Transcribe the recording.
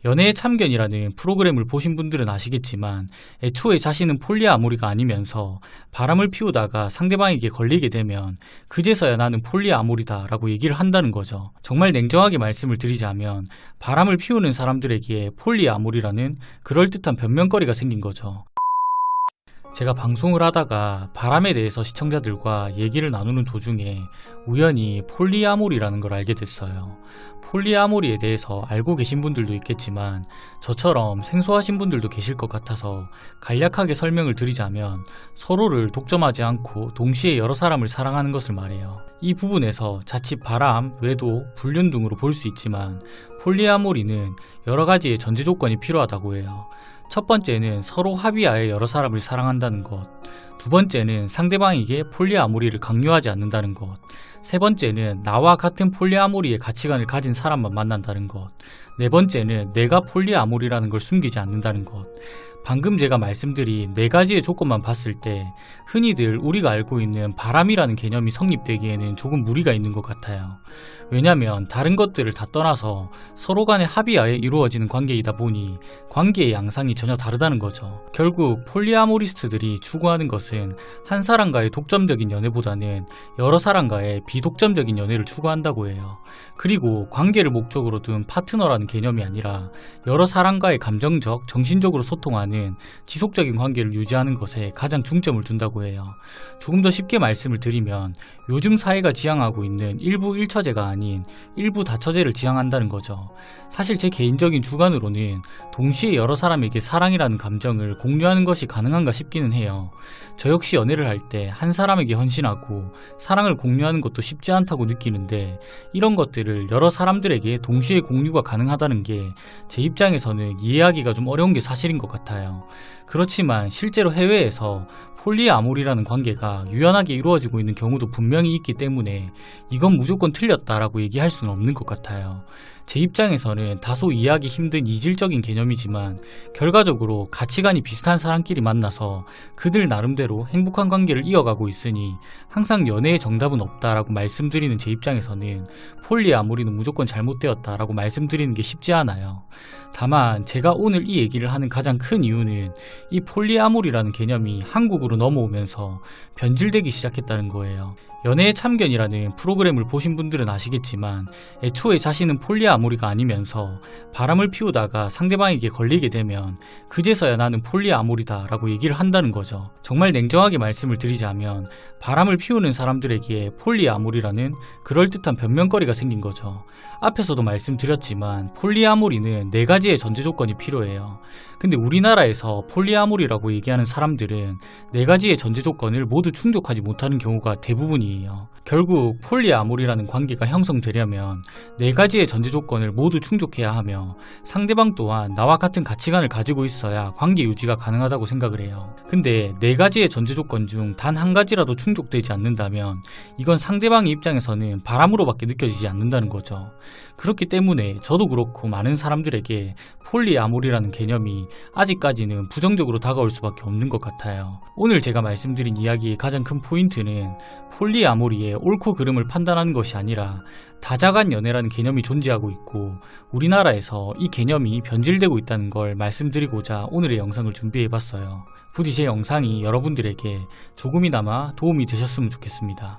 연애의 참견이라는 프로그램을 보신 분들은 아시겠지만 애초에 자신은 폴리아모리가 아니면서 바람을 피우다가 상대방에게 걸리게 되면 그제서야 나는 폴리아모리다 라고 얘기를 한다는 거죠. 정말 냉정하게 말씀을 드리자면 바람을 피우는 사람들에게 폴리아모리라는 그럴듯한 변명거리가 생긴 거죠. 제가 방송을 하다가 바람에 대해서 시청자들과 얘기를 나누는 도중에 우연히 폴리아모리라는 걸 알게 됐어요. 폴리아모리에 대해서 알고 계신 분들도 있겠지만 저처럼 생소하신 분들도 계실 것 같아서 간략하게 설명을 드리자면 서로를 독점하지 않고 동시에 여러 사람을 사랑하는 것을 말해요. 이 부분에서 자칫 바람, 외도, 불륜 등으로 볼 수 있지만 폴리아모리는 여러 가지의 전제 조건이 필요하다고 해요. 첫 번째는 서로 합의하에 여러 사람을 사랑한다는 것, 두 번째는 상대방에게 폴리아모리를 강요하지 않는다는 것, 세 번째는 나와 같은 폴리아모리의 가치관을 가진 사람만 만난다는 것, 네 번째는 내가 폴리아모리라는 걸 숨기지 않는다는 것. 방금 제가 말씀드린 네 가지의 조건만 봤을 때 흔히들 우리가 알고 있는 바람이라는 개념이 성립되기에는 조금 무리가 있는 것 같아요. 왜냐면 다른 것들을 다 떠나서 서로 간의 합의하에 이루어지는 관계이다 보니 관계의 양상이 전혀 다르다는 거죠. 결국 폴리아모리스트들이 추구하는 것은 한 사람과의 독점적인 연애보다는 여러 사람과의 비독점적인 연애를 추구한다고 해요. 그리고 관계를 목적으로 둔 파트너라는 개념이 아니라 여러 사람과의 감정적, 정신적으로 소통하는 지속적인 관계를 유지하는 것에 가장 중점을 둔다고 해요. 조금 더 쉽게 말씀을 드리면 요즘 사회가 지향하고 있는 일부 일처제가 아닌 일부 다처제를 지향한다는 거죠. 사실 제 개인적인 주관으로는 동시에 여러 사람에게 사랑이라는 감정을 공유하는 것이 가능한가 싶기는 해요. 저 역시 연애를 할 때 한 사람에게 헌신하고 사랑을 공유하는 것도 쉽지 않다고 느끼는데 이런 것들을 여러 사람들에게 동시에 공유가 가능하다는 게 제 입장에서는 이해하기가 좀 어려운 게 사실인 것 같아요. 그렇지만 실제로 해외에서 폴리아모리라는 관계가 유연하게 이루어지고 있는 경우도 분명히 있기 때문에 이건 무조건 틀렸다라고 얘기할 수는 없는 것 같아요. 제 입장에서는 다소 이해하기 힘든 이질적인 개념이지만 결과적으로 가치관이 비슷한 사람끼리 만나서 그들 나름대로 행복한 관계를 이어가고 있으니 항상 연애의 정답은 없다라고 말씀드리는 제 입장에서는 폴리아모리는 무조건 잘못되었다라고 말씀드리는 게 쉽지 않아요. 다만 제가 오늘 이 얘기를 하는 가장 큰 이유는 이 폴리아모리라는 개념이 한국으로 넘어오면서 변질되기 시작했다는 거예요. 연애의 참견이라는 프로그램을 보신 분들은 아시겠지만 애초에 자신은 폴리아모리가 아니면서 바람을 피우다가 상대방에게 걸리게 되면 그제서야 나는 폴리아모리다 라고 얘기를 한다는 거죠. 정말 냉정하게 말씀을 드리자면 바람을 피우는 사람들에게 폴리아모리라는 그럴듯한 변명거리가 생긴 거죠. 앞에서도 말씀드렸지만 폴리아모리는 네 가지의 전제 조건이 필요해요. 근데 우리나라에서 폴리아모리라고 얘기하는 사람들은 네 가지의 전제 조건을 모두 충족하지 못하는 경우가 대부분이에요. 결국 폴리아모리라는 관계가 형성되려면 네 가지의 전제 조건을 모두 충족해야 하며 상대방 또한 나와 같은 가치관을 가지고 있어야 관계 유지가 가능하다고 생각을 해요. 근데 네 가지의 전제 조건 중 단 한 가지라도 충족되지 않는다면 이건 상대방의 입장에서는 바람으로밖에 느껴지지 않는다는 거죠. 그렇기 때문에 저도 그렇고 많은 사람들에게 폴리아모리라는 개념이 아직까지는 부정적으로 다가올 수밖에 없는 것 같아요. 오늘 제가 말씀드린 이야기의 가장 큰 포인트는 폴리아모리의 옳고 그름을 판단하는 것이 아니라 다자간 연애라는 개념이 존재하고 있고 우리나라에서 이 개념이 변질되고 있다는 걸 말씀드리고자 오늘의 영상을 준비해봤어요. 부디 제 영상이 여러분들에게 조금이나마 도움이 되셨으면 좋겠습니다.